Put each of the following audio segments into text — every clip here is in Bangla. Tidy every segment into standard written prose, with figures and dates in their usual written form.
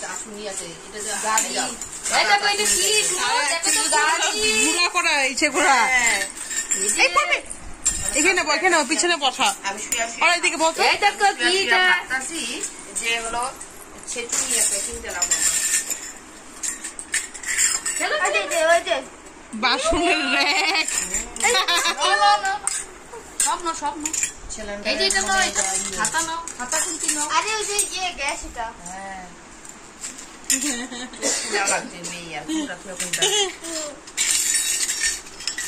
চাশুনি আছে, এটা যে গাড়ি, এটা কইতে কি দেখো তো গাড়ি ঘোরা করা হয়েছে ঘোরা। এই পড়বে এখানে এখানে পিছনে বসা। আমি আর এদিকে বসো। এই দেখো কি এটা ভাবতাছি যে হলো ছেচুনি একটা কিনতে লাগবো চলো ওই যে বাসনের র্যাক। স্বপ্ন স্বপ্ন এই যে এটা নয়, খাতা নাও, খাতা কিনতে নাও। আরে ওই যে গ্যাস এটা। হ্যাঁ লাগছে মেয়ে আর পুরা কোনটা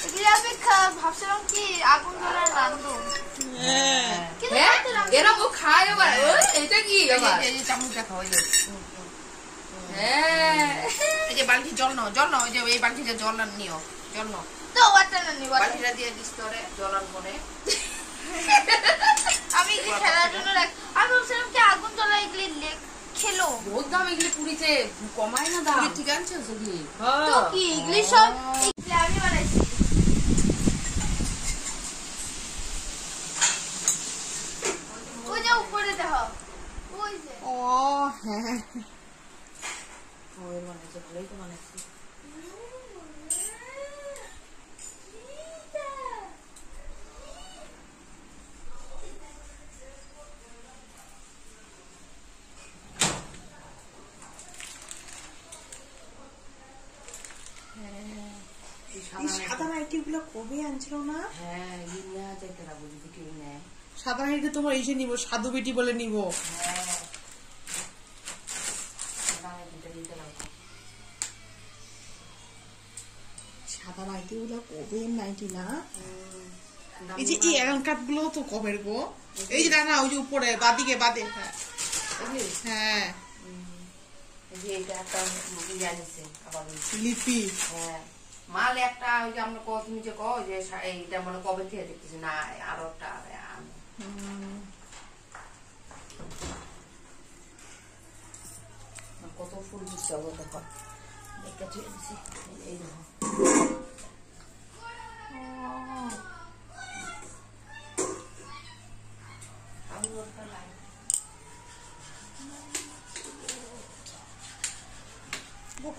এগুলো আমি ভাবছিলাম কি আগুন ধরার রান্ধো। এরকম খায় আবার। এটা কি আবার? এই যে চামচটা খাওয়া যায়। হ্যাঁ এই যে বালতি জল নাও, জল নাও, এই যে এই বালতিটা জল নিও, জল নাও, তো ওয়াটার না নিবা। বালতিটা দিয়ে দিস তোরে জল আর পরে। আমি কি খেলার জন্য আমি ভাবছিলাম কি আগুন জ্বলা এগুলি খেলো। বহুত দাম এগুলি পুরিতে, কমায় না দাম। ঠিক আছে সেগুলি। তো কি এগুলি সব এগুলি আমি বানাইছি। ওই যে উপরে দেখো, ওই যে ও হ্যাঁ ওই বানাইছে, ভালোই তো বানাইছে। সাদা নাইটি গুলো কবে আনছিল না? হ্যাঁ ইয়া যাইতে লাগবো যদি কেউ নেয়। সাদা নাইটি তোমার এসে নিবো, সাধু বেটি বলে নিব। হ্যাঁ দিতে লাগবো। সাদা নাইটি গুলো কবে নাইটি না? এই যে এই এরন কাট গুলো তো কবের গো? এই যে না ওই যে উপরে বাদিকে বাদে। হ্যাঁ হ্যাঁ এটা একটা ইয়া নিছে আবার লিপি। হ্যাঁ মাল একটা ওই যে আমরা তুমি যে কও যে এইটা মনে কবে থেকে দেখতেছি না আরো একটা কত ফুল দিচ্ছে অবশ্য দেখতে দিচ্ছি এই দেখো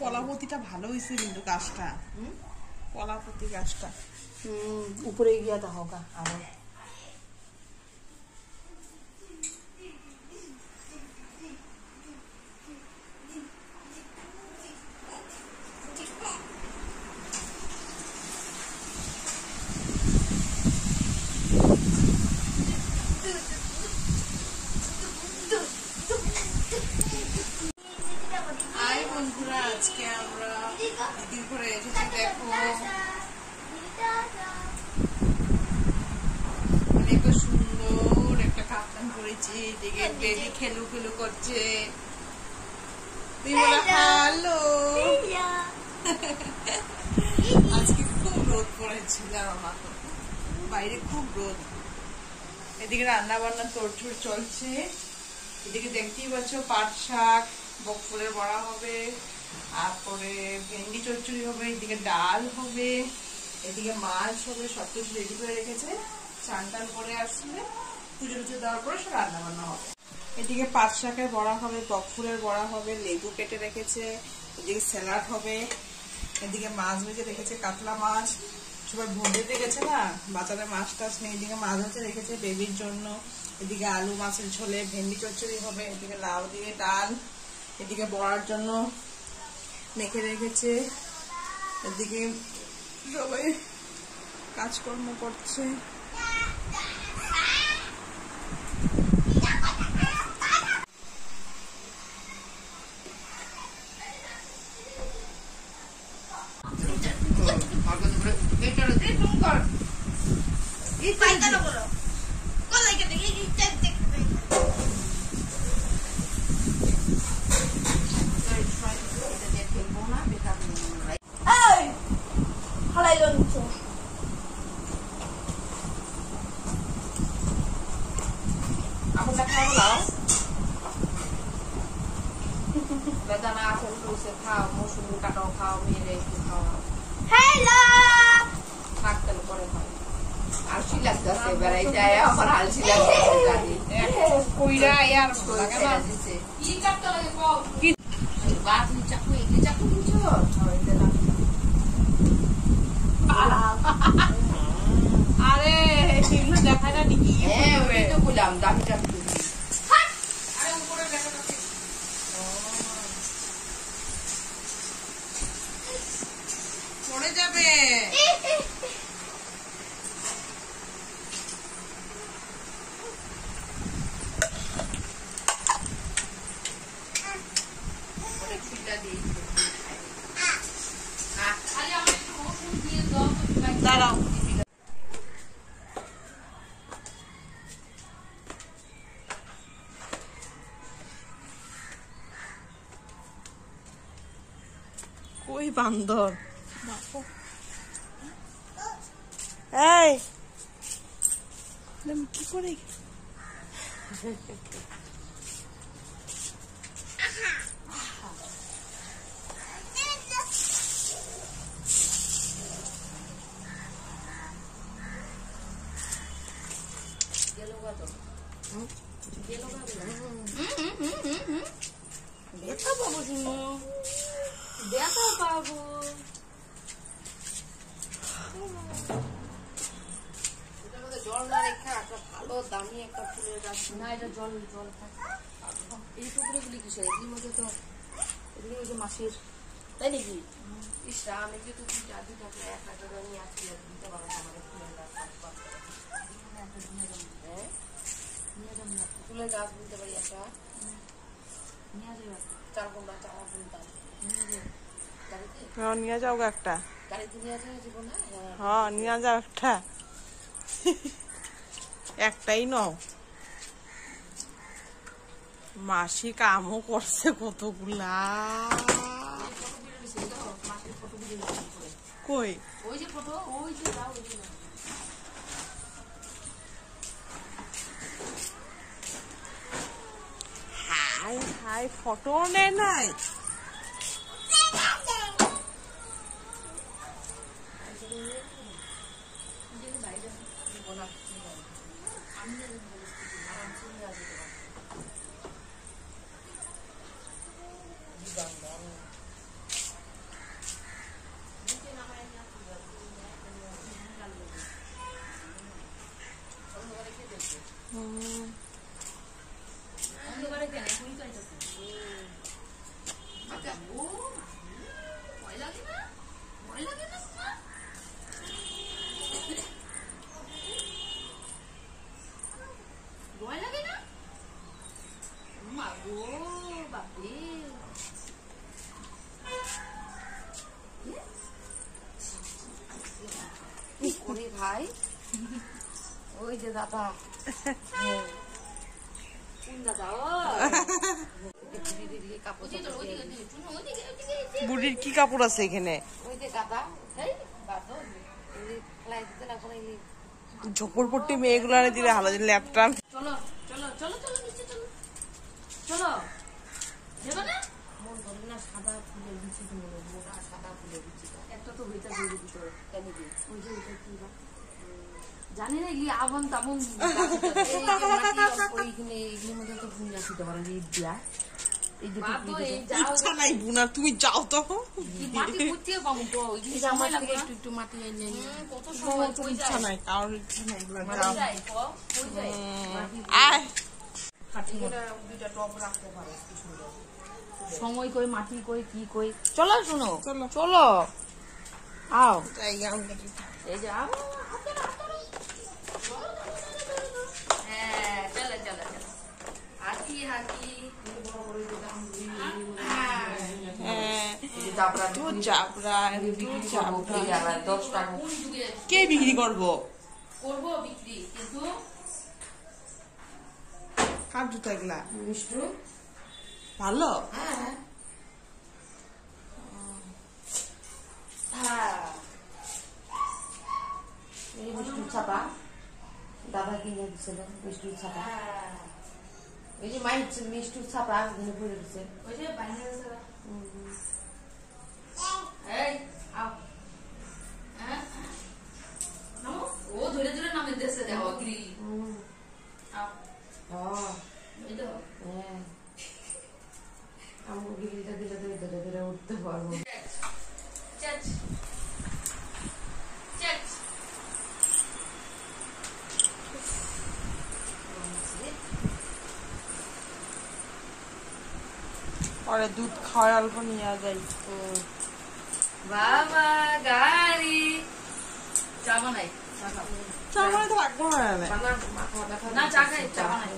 কলাপতিটা ভালো হয়েছে কিন্তু গাছটা, কলাপতি গাছটা। উপরে গিয়া দেখো গা আরো আজকে আমরা দিদির ঘরে এসেছি, দেখো অনেক সুন্দর একটা কাপ্তান করেছি, এদিকে বেবি খেলু খেলু করছে। তুই বলে হ্যালো। আজকে খুব রোদ পড়েছে জানো না, বাইরে খুব রোদ। এদিকে রান্না বান্না তোড়জোড় চলছে। এদিকে দেখতেই পাচ্ছ পাট শাক, বকফুলের বড়া হবে, তারপরে ভেন্ডি চচ্চড়ি হবে, এদিকে ডাল হবে, এদিকে মাছ হবে, সবকিছু রেডি করে রেখেছে। চান টান করে আসলে পুজো টুজো দেওয়ার পরে সব রান্না বান্না হবে। এদিকে পাট শাকের বড়া হবে, বকফুলের বড়া হবে, লেবু কেটে রেখেছে, এদিকে স্যালাড হবে, এদিকে মাছ ভেজে রেখেছে, কাতলা মাছ সবাই ভোঁদে রেখেছে না, বাজারে মাছ টাছ নেই, এদিকে মাছ ভেজে রেখেছে বেবির জন্য, এদিকে আলু মাছের ঝোলে ভেন্ডি চচ্চড়ি হবে, এদিকে লাউ দিয়ে ডাল, এদিকে বড়ার জন্য মেখে রেখেছে, এদিকে সবাই কাজকর্ম করছে। বেদানা আছে লুসে খাও, মৌসুমি কাটাও খাও, মেরে একটু খাও, হ্যালো শাক তেল করে খাও। আলসি লাগতেছে বেড়াই যায় আমার আলসি লাগতেছে জানি কইরা আর লাগে না দিছে কি কাটতে লাগে কও কি বাতি চাকু এই চাকু বুঝছো আরে এগুলো দেখায় না নাকি হ্যাঁ ওই তো বললাম দামি চাকু আরে উপরে দেখা যাচ্ছে পড়ে যাবে অনেক ফুলটা দিয়েছি আরে আমার একটু রসুন দিয়ে দাও তো ভাই দাঁড়াও কই বান্দর এই কি করে দেখা পাবো শুনো দেখা পাবো এটার মধ্যে জল না রেখে একটা ভালো দামি একটা ফুলের গাছ না এটা জল জল এই টুকরোগুলি কিসের এগুলির মধ্যে তো এগুলি ওই যে মাছের তাই নাকি ইসরা আমি কিন্তু দুই চার দিন আগে এক হাজার নিয়ে আসছি দিতে পারবো আমাদের ফুলের গাছ ফুলের গাছ বুঝতে পারি একটা নিয়ে যাবে চার কোনটা চারা বুনতাম গাড়িতে নিয়ে যাও গো একটা গাড়িতে নিয়ে আসা যাবো না হ্যাঁ নিয়ে যাও একটা একটাই নাও মাসি কামও করছে কতগুলা কই ওই যে ফটো ওই যে দাও ওই যে দাও হাই হাই ফটো নেয় নাই অন্ধকারে কেন এখনই তো আইতাছে আচ্ছা ও ভয় লাগে না ভয় লাগে না তোমার ভয় লাগে না মা গো বাপরে করে ভাই ওই যে দাদা কোন দাদা ও কাপড় ওই যে তোর ওইদিকে শুনো ওইদিকে ওইদিকে বুড়ির কি কাপড় আছে এখানে ওই যে গাদা এই বাতো ফ্লাই দিতে না কোনো ঝোপড়পট্টি মেয়েগুলারে দিলে হালা দিলে ল্যাপটপ চলো চলো চলো চলো নিচে চলো চলো যাবে না মন ধরে না সাদা ফুলের বিচি মোটা সাদা ফুলের বিচি একটা তো হইতা দিয়ে দিতে হবে কেন কি ওই যে ওইটা কি বা জানি না এগুলি আবন তাবন এইখানে এগুলির মধ্যে তো ফুল রাখতে পারেন ঈদ দিয়া এই যে বাতো এই যাও ইচ্ছা নাই বুনা তুমি যাও তো কি মাটি কুচিয়ে পাবো তো ওই যে আমার সময় থেকে লাগবে একটু একটু মাটি এনে নিয়ে কত সময় তো ইচ্ছা নাই কারোর ইচ্ছা নাই এগুলা কই যাও যায় কই যায় আয় দুইটা টপ রাখতে পারে কি সুন্দর সময় কই মাটি কই কি কই চলো শুনো চলো। চলো আও জায়গা আমরা এই যে আও হ্যাঁ চলো চলো চলো হাসি হাসি হ্যাঁ এই যে চাপড়া দুধ চাপড়া দুধ চাপড়া 10 টাকা কোন যুগে কে বিক্রি করবো করবো বিক্রি কিন্তু কার জুতো এগুলা মিষ্টু ভালো হ্যাঁ হ্যাঁ এই মিষ্টুর ছাপা দাদা কিনে দিছিল মিষ্টুর ছাপা এই যে মাই মিষ্টুর ছাপা এখানে পড়ে দিছে ওই যে বাইরে এই আও হ্যাঁ নামো ও ধরে ধরে নামে গ্রিল এই তো হ্যাঁ আমার গিরিটা দিলে তো ধরে ধরে উঠতে পারবো। চেচ চেচ পরে দুধ খাওয়ার অল্প নিয়ে যাই। বাবা গাড়ি চা বানাই চা মানে তো লাগবো না মাথা ব্যথা না চা খাই চা বানাই